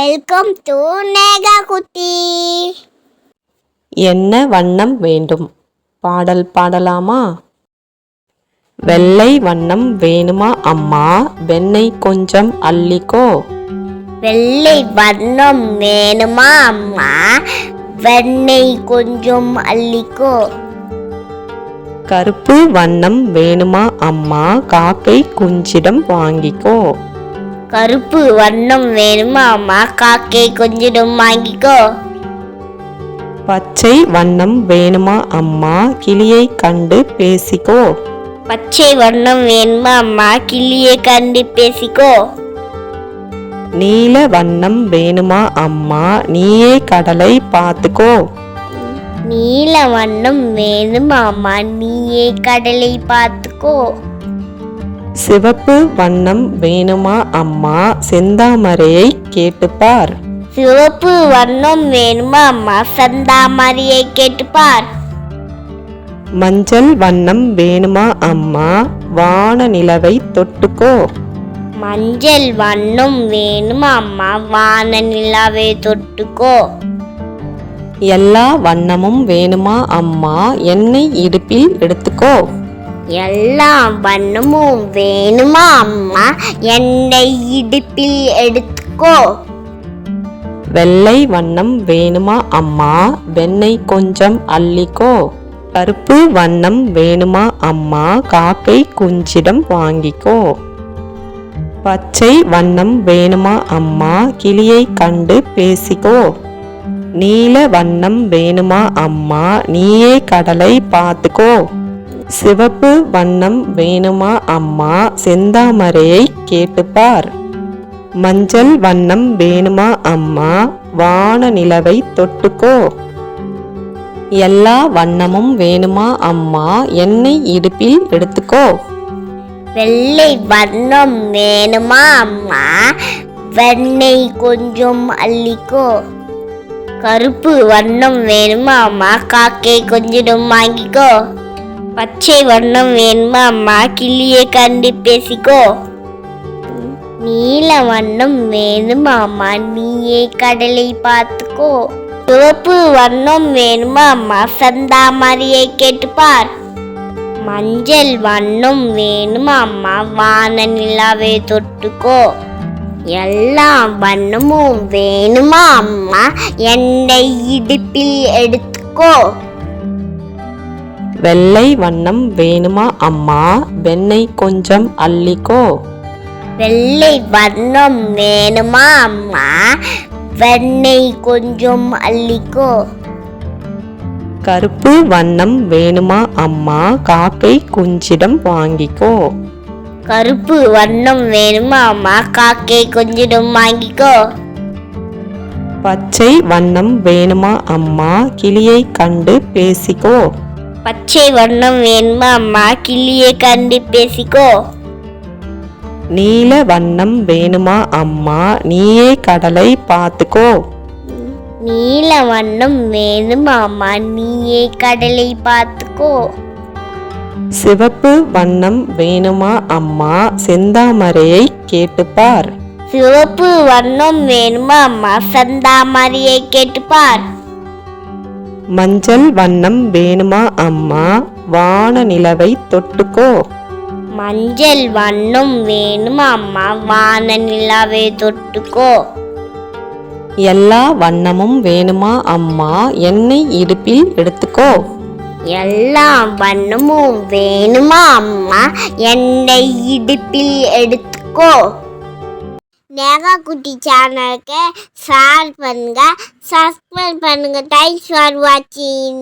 Welcome to Neha குட்டி. என்ன வண்ணம் வேண்டும்? பாடல் பாடலாமா? வெள்ளை வண்ணம் வேணுமா அம்மா, வெண்ணெய் கொஞ்சம் அள்ளிக்கோ. வெள்ளை வண்ணம் வேணுமா அம்மா, வெண்ணெய் கொஞ்சம் அள்ளிக்கோ. கருப்பு வண்ணம் வேணுமா அம்மா, காக்கை குஞ்சிடம் வாங்கிக்கோ. கருப்பு வண்ணம் வேணுமா அம்மா, காக்கை கொஞ்சிடம் வாங்கிக்கோ. பச்சை வண்ணம் வேணுமா அம்மா, கிளியை கண்டு பேசிக்கோ. பச்சை வண்ணம் வேணுமா அம்மா, கிளியை கண்டு பேசிக்கோ. நீல வண்ணம் வேணுமா அம்மா, நீயே கடலை பார்த்துக்கோ. நீல வண்ணம் வேணுமா அம்மா, நீயே கடலை பார்த்துக்கோ. சிவப்பு வண்ணம் வேணுமா அம்மா, செந்தாமரையை கேட்டுப்பார். சிவப்பு வண்ணம் வேணுமா அம்மா, செந்தாமரையை கேட்டுப்பார். மஞ்சள் வண்ணம் வேணுமா அம்மா, வான நிலவை தொட்டுக்கோ. மஞ்சள் வண்ணம் வேணுமா அம்மா, வான நிலாவை தொட்டுக்கோ. எல்லா வண்ணமும் வேணுமா அம்மா, என்னை இடுப்பில் எடுத்துக்கோ. எல்லா வண்ணமும் வேணுமா அம்மா, என்னை இடுப்பில் எடுத்துக்கோ. வெள்ளை வண்ணம் வேணுமா அம்மா, வெண்ணெய் கொஞ்சம் அள்ளிக்கோ. கருப்பு வண்ணம் வேணுமா அம்மா, காக்கை குஞ்சிடம் வாங்கிக்கோ. பச்சை வண்ணம் வேணுமா அம்மா, கிளியை கண்டு பேசிக்கோ. நீல வண்ணம் வேணுமா அம்மா, நீயே கடலை பார்த்துக்கோ. சிவப்பு வண்ணம் வேணுமா அம்மா, செந்தாமரையை கேட்டுப்பார். மஞ்சள் வண்ணம் வேணுமா அம்மா, வான நிலவை தொட்டுக்கோ. எல்லா வண்ணமும் வேணுமா அம்மா, என்னை இடுப்பில் எடுத்துக்கோ. வெள்ளை வண்ணம் வேணுமா அம்மா, வெண்ணெய் கொஞ்சம் அள்ளிக்கோ. கருப்பு வண்ணம் வேணுமா அம்மா, காக்கை கொஞ்சிடம் வாங்கிக்கோ. பச்சை வண்ணம் வேணுமா அம்மா, கிளியை கண்டு பேசிக்கோ. நீல வண்ணம் வேணுமா அம்மா, நீயே கடலை பார்த்துக்கோ. சிவப்பு வண்ணம் வேணுமா அம்மா, செந்தாமரையை கேட்டுப்பார். மஞ்சள் வண்ணம் வேணுமா அம்மா, வான நிலாவை தொட்டுக்கோ. எல்லா வண்ணமும் வேணுமா அம்மா, என்னை இடுப்பில் எடுத்துக்கோ. வெள்ளை வண்ணம் வேணுமா அம்மா, வெண்ணெய் கொஞ்சம் அள்ளிக்கோ. வெள்ளை வண்ணம் வேணுமா அம்மா, வெண்ணெய் கொஞ்சம் அள்ளிக்கோ. கருப்பு வண்ணம் வேணுமா அம்மா, காக்கை குஞ்சிடம் வாங்கிக்கோ. கருப்பு வண்ணம் வேணுமா அம்மா, காக்கை கொஞ்சிடம் வாங்கிக்கோ. பச்சை வண்ணம் வேணுமா அம்மா, கிளியை கண்டு பேசிக்கோ. பச்சை வண்ணம் வேணுமா அம்மா, கிளியை கண்டு பேசிக்கோ. நீல வண்ணம் வேணுமா அம்மா, நீயே கடலை பார்த்துக்கோ. நீல வண்ணம் வேணுமா அம்மா, நீயே கடலை பார்த்துக்கோ. சிவப்பு வண்ணம் வேணுமா அம்மா, செந்தாமரையை கேட்டுப்பார். சிவப்பு வண்ணம் வேணுமா அம்மா, செந்தாமரையை கேட்டுப்பார். மஞ்சள் வண்ணம் வேணுமா அம்மா, வான நிலவை தொட்டுக்கோ. மஞ்சள் வண்ணம் வேணுமா அம்மா, வான நிலாவை தொட்டுக்கோ. எல்லா வண்ணமும் வேணுமா அம்மா, என்னை இடுப்பில் எடுத்துக்கோ. எல்லா வண்ணமும் வேணுமா அம்மா, என்னை இடுப்பில் எடுத்துக்கோ. நேகா குட்டி சேனலுக்கு ஷேர் பண்ணுங்க, சப்ஸ்கிரைப் பண்ணுங்க. தேங்க்ஸ் ஃபார் வாட்சிங்.